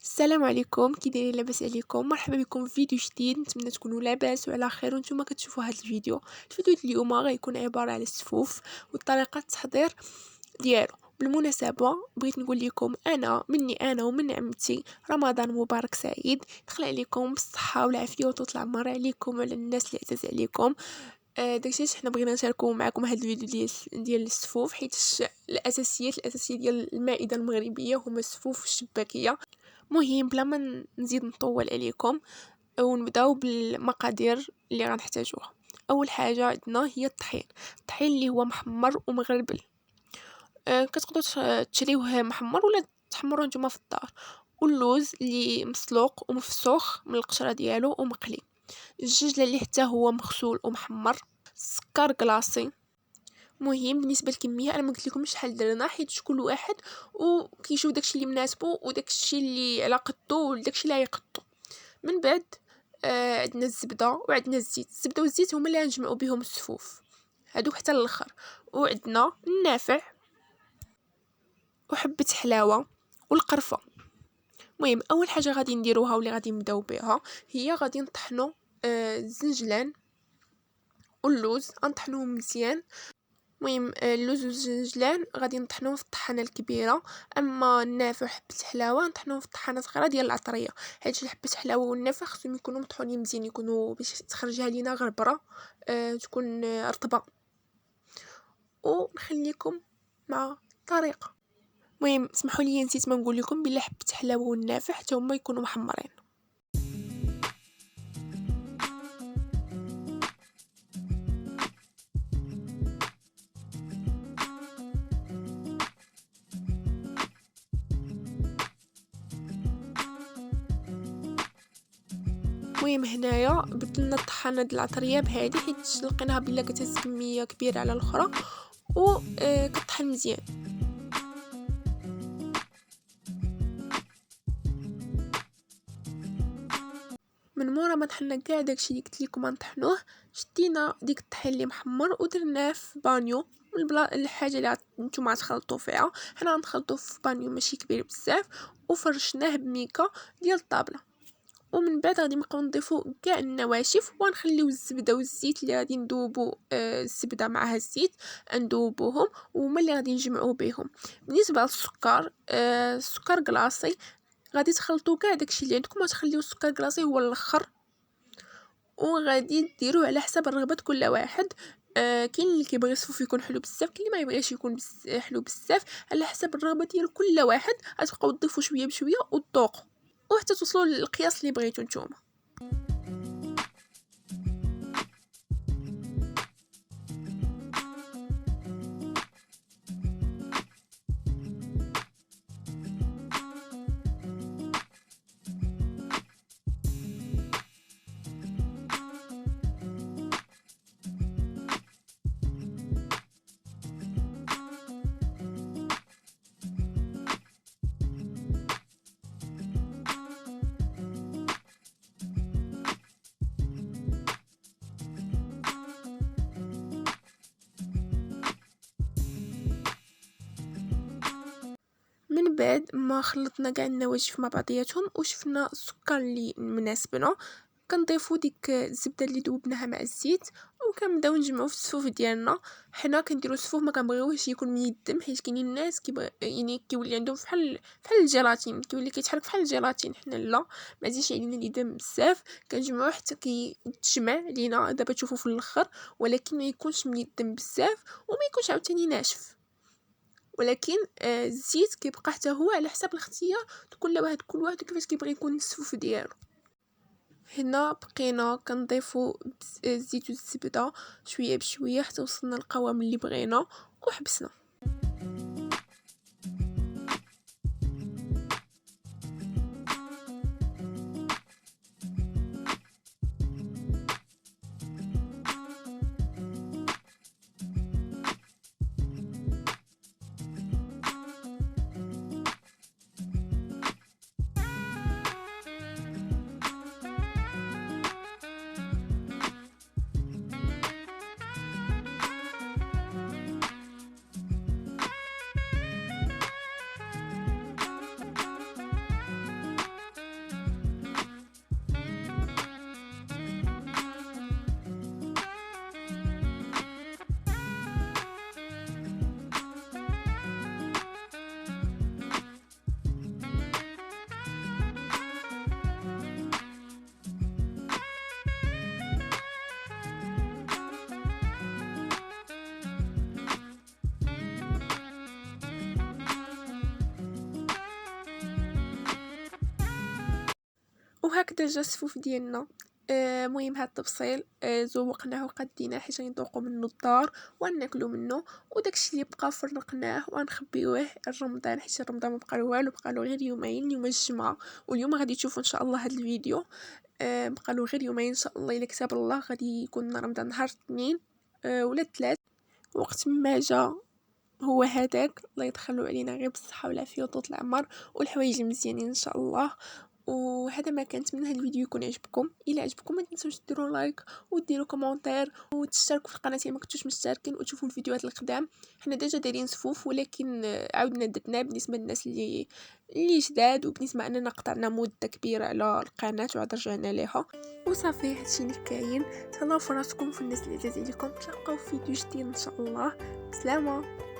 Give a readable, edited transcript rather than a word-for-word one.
السلام عليكم، كي دايرين؟ لاباس عليكم؟ مرحبا بكم في فيديو جديد. نتمنى تكونوا لاباس وعلى خير وانتم كتشوفوا هذا الفيديو اليوم غيكون عباره على السفوف وطريقه التحضير ديالو. بالمناسبه بغيت نقول لكم انا ومن عمتي رمضان مبارك سعيد، دخل عليكم بالصحه والعافيه وطول العمر عليكم وعلى الناس اللي عزاز عليكم. داكشي علاش حنا بغينا نشاركو معكم هذا الفيديو ديال السفوف، حيت الاساسيات ديال المائده المغربيه هما السفوف والشباكيه. مهم بلا ما نزيد نطول عليكم ونبداو بالمقادير اللي غنحتاجوها. اول حاجه عندنا هي الطحين اللي هو محمر ومغربل. كتقدروا تشريوه محمر ولا تحمروه نتوما في الدار. واللوز اللي مسلوق ومفسوخ من القشره ديالو ومقلي. الججله اللي حتى هو مغسول ومحمر. سكر كلاصي. مهم بالنسبه للكميه انا ما قلت لكم شحال درنا، حيت كل واحد وكيشوف داكشي اللي مناسبو وداكشي اللي على قدو وداكشي اللي يقدو. من بعد عندنا الزبده وعندنا الزبده والزيت هما اللي غنجمعوا بهم السفوف هادو حتى الاخر. وعندنا النافع وحبه حلاوه والقرفه. المهم اول حاجه غادي نديروها واللي غادي نبداو بها هي غادي نطحنوا الزنجلان واللوز نطحنوهم مزيان. المهم اللوز والزنجلان غادي نطحنوهم في الطحانه الكبيره، اما النافع وحبه الحلاوه نطحنوهم في الطحانه صغيره ديال العطريه، حيت حبه الحلاوه والنافع خصهم يكونوا مطحونين مزيان، يكونوا باش تخرجها لينا غربره تكون رطبه. ونخليكم مع الطريقه. المهم اسمحوا لي نسيت ما نقول لكم بلا حبه الحلاوه والنافع حتى هما يكونوا محمرين. المهم هنايا بدلنا الطحانه د العطريه بهذه، حيت لقيناها بلا كتهز كميه كبيره على الاخرى و كطحن مزيان. من مورا ما طحنا كاع داكشي اللي قلت لكم نطحنوه، شدينا ديك الطحين اللي محمر ودرناه في بانيو الحاجه اللي نتوما تخلطوا فيها. حنا غنخلطوا في بانيو ماشي كبير بزاف وفرشناه بميكا ديال الطابله. ومن بعد غادي نبقاو نضيفوا كاع النواشف ونخليو الزبده والزيت اللي غادي ندوبوا الزبده معها الزيت ندوبوهم وهما اللي غادي نجمعوا بهم. بالنسبه للسكر السكر كلاصي غادي تخلطوا كاع داكشي اللي عندكم وتخليو السكر كلاصي هو الاخر، وغادي ديروه على حسب رغبه كل واحد. كاين اللي كيبغي الصفوف يكون حلو بزاف، كاين اللي ما يبغيش يكون حلو بزاف، على حسب الرغبه ديال كل واحد. غتبقاو تضيفوا شويه بشويه وتذوقوا وحتى توصلوا للقياس اللي بغيتو نتوما. من بعد ما خلطنا كاع النواشف مع بعضياتهم وشفنا السكر اللي مناسبنا، كنضيفوا ديك الزبده اللي ذوبناها مع الزيت وكنبداو نجمعوا في الصفوف ديالنا. حنا كنديروا الصفوف ما كنبغيوهش يكون ميدم، حيت كاينين الناس يعني كيولي عندهم فحال الجيلاتين، كيولي كيتحرك فحال الجيلاتين. حنا لا، ما زيدش علينا اليدم بزاف، كنجمعوه حتى كيتجمع لينا دابا تشوفوا في الاخر، ولكن ما يكونش ميدم بزاف وما يكونش عاوتاني ناشف. ولكن الزيت كيبقى حتى هو على حسب الاختيار، كل واحد كيفاش كيبغي يكون السفوف ديالو. هنا بقينا كنضيفوا الزيت والزبده شويه بشويه حتى وصلنا للقوام اللي بغينا وحبسنا. وهكذا جا السفوف ديالنا. مهم هاد التبصيل زوقناه وقديناه حيت غنذوقوا منه الدار وناكلوا منه، وداكشي اللي بقى فرقناه ونخبيوه الرمضان، حيت رمضان ما بقى له والو، بقى له غير يومين، اليوم الجمعه واليوم غادي تشوفوا ان شاء الله هاد الفيديو. بقى له غير يومين ان شاء الله، الا كتب الله غادي يكون رمضان نهار الاثنين ولا الثلاث. وقت ما جا هو هذاك، الله يدخلوا علينا غير بالصحه والعافيه وطول العمر والحوايج المزيانين ان شاء الله. وهذا ما كان، نتمنى هذا الفيديو يكون عجبكم. الا عجبكم ما تنسوش ديروا لايك وديروا كومونتير وتشتركوا في القناه الا ما كنتوش مشتركين، وتشوفوا الفيديوهات القدام. حنا ديجا دايرين صفوف، ولكن عاودنا درنا بالنسبه للناس اللي جداد، وبالنسبه اننا قطعنا مده كبيره على القناه وعاد رجعنا ليها وصافي. هادشي اللي كاين. تهلاو في راسكم وفي الناس اللي عزاز عليكم. تلقاو في فيديو جديد ان شاء الله. بسلامه.